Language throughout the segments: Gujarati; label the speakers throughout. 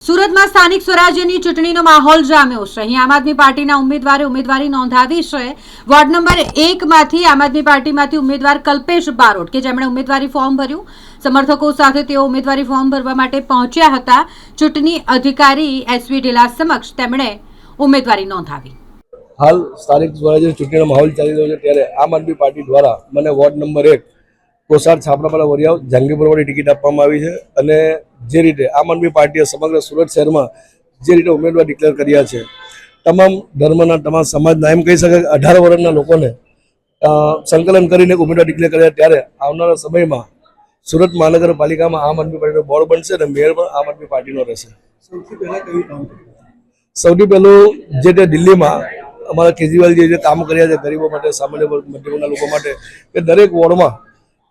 Speaker 1: સુરતમાં સ્થાનિક સ્વરાજ્યની ચૂંટણીનો માહોલ જામ્યો છે। અહીં આમ આદમી પાર્ટીના ઉમેદવારે ઉમેદવારી નોંધાવી છે। વોર્ડ નંબર 1 માંથી આમ આદમી પાર્ટીમાંથી ઉમેદવાર કલ્પેશ બારોટ કે જેમણે ઉમેદવારી ફોર્મ ભર્યું, સમર્થકો સાથે તેઓ ઉમેદવારી ફોર્મ ભરવા માટે પહોંચ્યા હતા। ચૂંટણી અધિકારી એસવી ઢીલા સમક્ષ તેમણે ઉમેદવારી નોંધાવી।
Speaker 2: હાલ સ્થાનિક સ્વરાજ્યની ચૂંટણીનો માહોલ ચાલી રહ્યો છે ત્યારે આમ આદમી પાર્ટી દ્વારા મને વોર્ડ નંબર 1 કોસાડ છાપરાપાડા વરિયાવ જહાંગીરપુરમાંથી ટિકિટ આપવામાં આવી છે અને જે રીતે આમ આદમી પાર્ટીએ સમગ્ર સુરત શહેરમાં જે રીતે ઉમેદવાર ડિક્લેર કર્યા છે, તમામ ધર્મના તમામ સમાજના એમ કહી શકાય 18 વર્ષના લોકોને સંકલન કરીને ઉમેદવાર ડિક્લેર કર્યા ત્યારે આવનારા સમયમાં સુરત મહાનગરપાલિકામાં આમ આદમી પાર્ટીનો બોર્ડ બનશે અને મેયર પણ આમ આદમી પાર્ટીનો રહેશે। સૌથી પહેલું જે તે દિલ્હીમાં અમારા કેજરીવાલજી જે કામ કર્યા છે ગરીબો માટે, સામાન્ય મધ્યમના લોકો માટે, કે દરેક વોર્ડમાં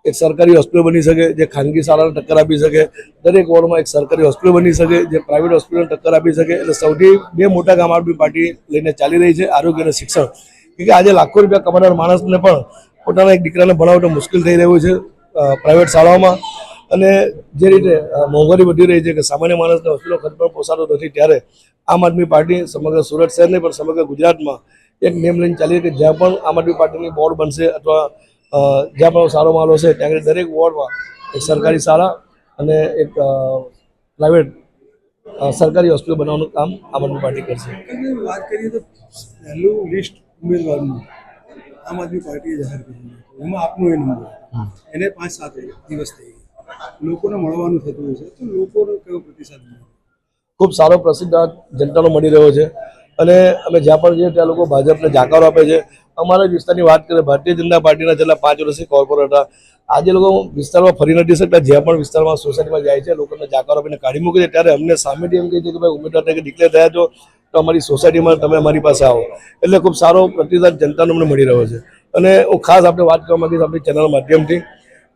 Speaker 2: એક સરકારી હોસ્પિટલ બની શકે, જે ખાનગી શાળાને ટક્કર આપી શકે, દરેક વોર્ડમાં એક સરકારી હોસ્પિટલ બની શકે, જે પ્રાઇવેટ હોસ્પિટલને ટક્કર આપી શકે। એટલે સૌથી બે મોટા કામ આમ આદમી પાર્ટી લઈને ચાલી રહી છે, આરોગ્ય અને શિક્ષણ। કે આજે લાખો રૂપિયા કમાનાર માણસને પણ પોતાના એક દીકરાને ભણાવવું મુશ્કેલ થઈ રહ્યું છે પ્રાઇવેટ શાળાઓમાં, અને જે રીતે મોંઘવારી વધી રહી છે કે સામાન્ય માણસને હોસ્પિટલ ખર્ચ પણ પોસાતો નથી, ત્યારે આમ આદમી પાર્ટી સમગ્ર સુરત શહેરને પણ સમગ્ર ગુજરાતમાં એક નિયમ લઈને ચાલી કે જ્યાં પણ આમ આદમી પાર્ટીની બોર્ડ બનશે અથવા જ્યાં પણ સારો માલ હશે ત્યાં દરેક વોર્ડમાં એક સરકારી શાળા અને એક પ્રાઇવેટ સરકારી હોસ્પિટલ બનાવવાનું કામ આમ આદમી પાર્ટી કરશે।
Speaker 3: વાત કરીએ તો પહેલું લિસ્ટ ઉમેદવારનું આમ આદમી પાર્ટીએ જાહેર કર્યું, એમાં આપનો એ નંબર, એને 5-7 દિવસ થઈ ગયા, લોકોને મળવાનું થતું હોય છે, તો લોકોનો કેવો પ્રતિસાદ મળ્યો?
Speaker 2: ખૂબ સારો પ્રતિસાદ જનતાનો મળી રહ્યો છે અને અમે જ્યાં પણ જઈએ ત્યાં લોકો ભાજપને જાકારો આપે છે। અમારા વિસ્તારની વાત કરીએ, ભારતીય જનતા પાર્ટીના છેલ્લા 5 વર્ષથી કોર્પોરેટર હતા, આજે લોકો વિસ્તારમાં ફરી નથી શકતા, જ્યાં પણ વિસ્તારમાં સોસાયટીમાં જાય છે લોકોને જાકારો આપીને કાઢી મૂકે છે, ત્યારે અમને સામેથી એમ કહે છે કે ભાઈ ઉમેદવાર તરીકે ડિક્લેર થયા છો તો અમારી સોસાયટીમાં તમે અમારી પાસે આવો। એટલે ખૂબ સારો પ્રતિસાદ જનતાનો અમને મળી રહ્યો છે અને હું ખાસ આપણે વાત કરવા માંગીશ આપણી ચેનલ માધ્યમથી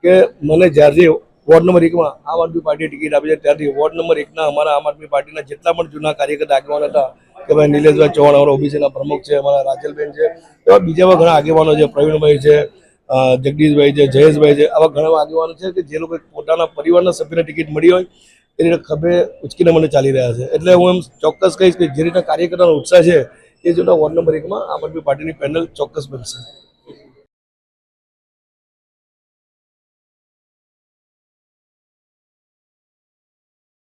Speaker 2: કે મને જ્યારથી વોર્ડ નંબર 1 માં આમ આદમી પાર્ટીએ ટિકિટ આપી છે ત્યારથી વોર્ડ નંબર 1 ના અમારા આમ આદમી પાર્ટીના જેટલા પણ જૂના કાર્યકર્તા આગેવાન હતા કે ભાઈ નિલેશભાઈ ચૌહાણ અમારા ઓબીસીના પ્રમુખ છે, અમારા રાજલબેન છે, એવા બીજા પણ ઘણા આગેવાનો છે, પ્રવીણભાઈ છે, જગદીશભાઈ છે, જયેશભાઈ છે, આવા ઘણા આગેવાનો છે કે જે લોકો પોતાના પરિવારના સભ્યને ટિકિટ મળી હોય એ રીતે ખભે ઉચકીને મને ચાલી રહ્યા છે। એટલે હું એમ ચોક્કસ કહીશ કે જે રીતે કાર્યકર્તાનો ઉત્સાહ છે એ જોતા વોર્ડ નંબર 1 માં આમ આદમી પાર્ટીની પેનલ ચોક્કસ બનશે।